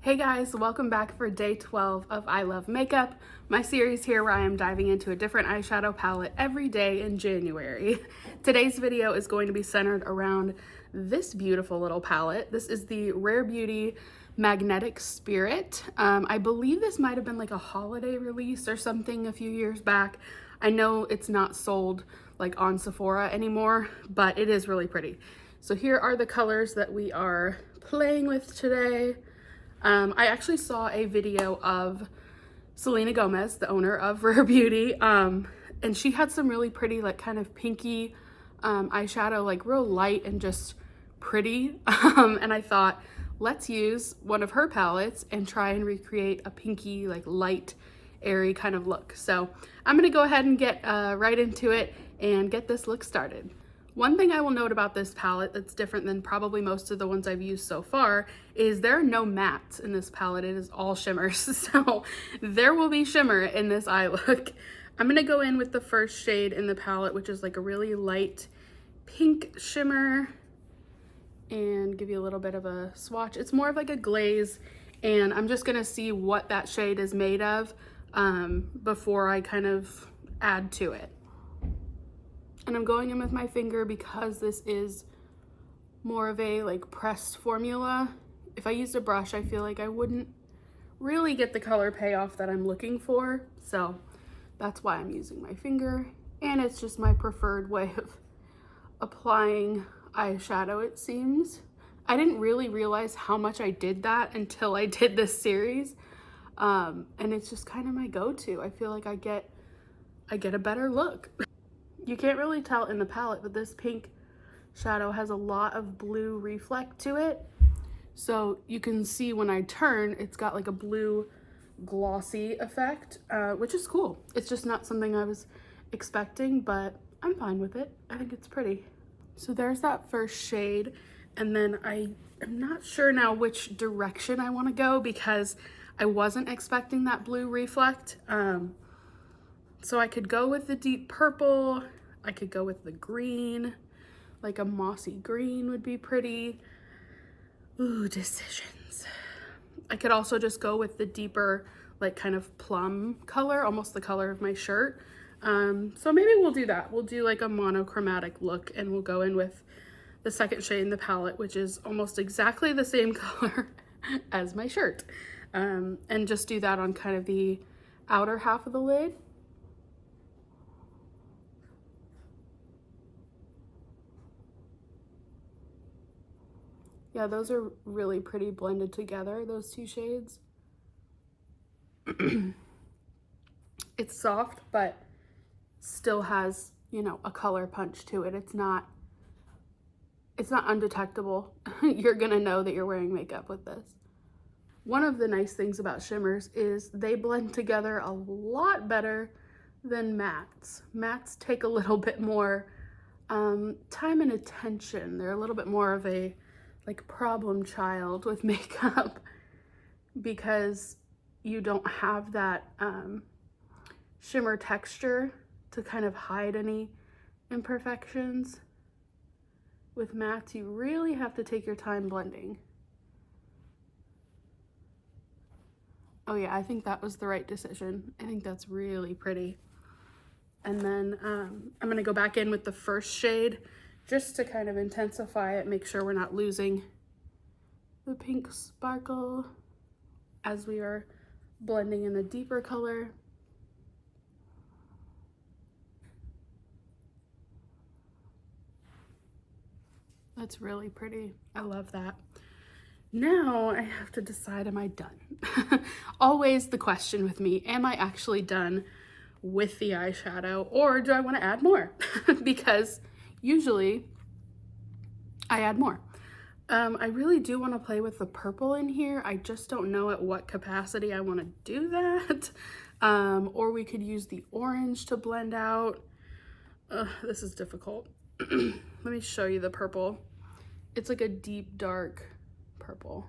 Hey guys, welcome back for day 12 of I Love Makeup, my series here where I am diving into a different eyeshadow palette every day in January. Today's video is going to be centered around this beautiful little palette. This is the Rare Beauty Magnetic Spirit. I believe this might have been like a holiday release or something a few years back. I know it's not sold like on Sephora anymore, but it is really pretty. So here are the colors that we are playing with today. I actually saw a video of Selena Gomez, the owner of Rare Beauty, and she had some really pretty, like kind of pinky eyeshadow, like real light and just pretty. And I thought, let's use one of her palettes and try and recreate a pinky, like light, airy kind of look. So I'm gonna go ahead and get right into it and get this look started. One thing I will note about this palette that's different than probably most of the ones I've used so far is there are no mattes in this palette. It is all shimmers. So there will be shimmer in this eye look. I'm gonna go in with the first shade in the palette, which is like a really light pink shimmer, and give you a little bit of a swatch. It's more of like a glaze, and I'm just gonna see what that shade is made of before I kind of add to it. And I'm going in with my finger because this is more of a like pressed formula. If I used a brush, I feel like I wouldn't really get the color payoff that I'm looking for. So that's why I'm using my finger. And it's just my preferred way of applying eyeshadow, it seems. I didn't really realize how much I did that until I did this series. And it's just kind of my go-to. I feel like I get a better look. You can't really tell in the palette, but this pink shadow has a lot of blue reflect to it. So you can see when I turn, it's got like a blue glossy effect, which is cool. It's just not something I was expecting, but I'm fine with it. I think it's pretty. So there's that first shade. And then I am not sure now which direction I want to go because I wasn't expecting that blue reflect. So I could go with the deep purple, I could go with the green, like a mossy green would be pretty. Ooh, decisions. I could also just go with the deeper, like kind of plum color, almost the color of my shirt. So maybe we'll do that. We'll do like a monochromatic look, and we'll go in with the second shade in the palette, which is almost exactly the same color as my shirt. And just do that on kind of the outer half of the lid. Yeah, those are really pretty blended together, those two shades. It's soft, but still has, you know, a color punch to it. It's not undetectable. You're gonna know that you're wearing makeup with this. One of the nice things about shimmers is they blend together a lot better than mattes. Mattes take a little bit more time and attention. They're a little bit more of a like problem child with makeup because you don't have that shimmer texture to kind of hide any imperfections. With mattes, you really have to take your time blending. Oh yeah, I think that was the right decision. I think that's really pretty. And then I'm gonna go back in with the first shade just to kind of intensify it, make sure we're not losing the pink sparkle as we are blending in the deeper color. That's really pretty. I love that. Now I have to decide, am I done? Always the question with me, am I actually done with the eyeshadow, or do I want to add more? Because usually I add more. I really do want to play with the purple in here. I just don't know at what capacity I want to do that. Or we could use the orange to blend out. This is difficult. Let me show you the purple. It's like a deep, dark purple.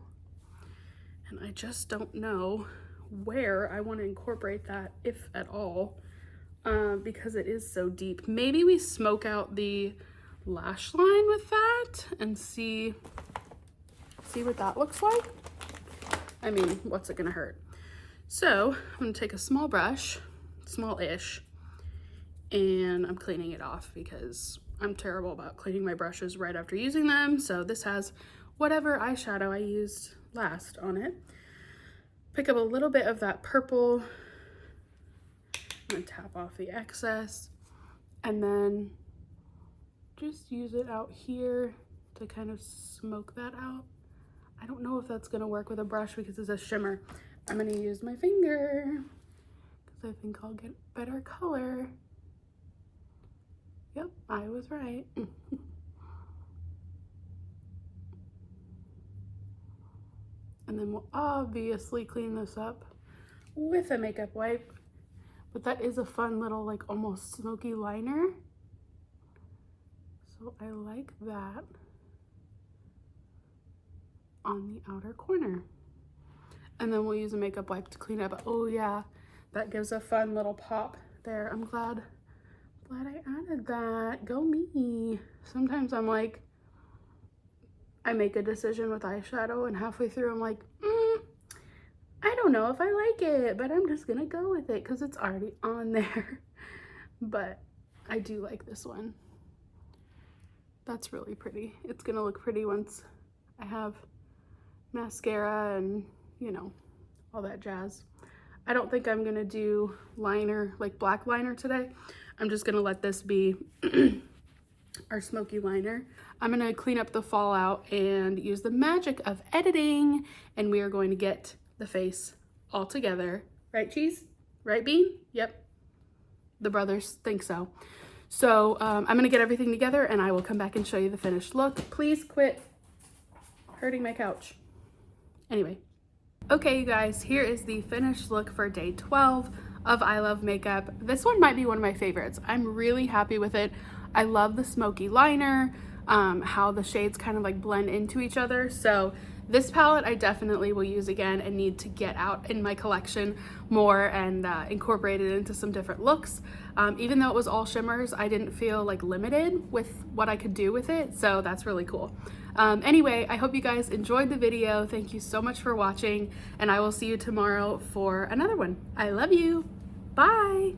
And I just don't know where I want to incorporate that, if at all, because it is so deep. Maybe we smoke out the lash line with that and see what that looks like. I mean, what's it gonna hurt? So I'm gonna take a small brush, small-ish, and I'm cleaning it off because I'm terrible about cleaning my brushes right after using them. So this has whatever eyeshadow I used last on it. Pick up a little bit of that purple. I'm gonna tap off the excess and then just use it out here to kind of smoke that out. I don't know if that's gonna work with a brush because it's a shimmer. I'm gonna use my finger because I think I'll get better color. Yep, I was right. And then we'll obviously clean this up with a makeup wipe. But that is a fun little, like, almost smoky liner. So I like that on the outer corner. And then we'll use a makeup wipe to clean up. Oh yeah, that gives a fun little pop there. I'm glad I added that. Go me. Sometimes I'm like, I make a decision with eyeshadow and halfway through I'm like, I don't know if I like it, but I'm just gonna go with it because it's already on there. But I do like this one. That's really pretty. It's gonna look pretty once I have mascara and, you know, all that jazz. I don't think I'm gonna do liner, like black liner today. I'm just gonna let this be our smoky liner. I'm gonna clean up the fallout and use the magic of editing, and we are going to get the face all together. Right, Cheese? Right, Bean? Yep. The brothers think so. So I'm gonna get everything together and I will come back and show you the finished look. Please quit hurting my couch. Anyway. Okay, you guys, here is the finished look for day 12 of I Love Makeup. This one might be one of my favorites. I'm really happy with it. I love the smoky liner, how the shades kind of like blend into each other. So this palette I definitely will use again and need to get out in my collection more and incorporate it into some different looks. Even though it was all shimmers, I didn't feel like limited with what I could do with it. So that's really cool. Anyway, I hope you guys enjoyed the video. Thank you so much for watching, and I will see you tomorrow for another one. I love you. Bye.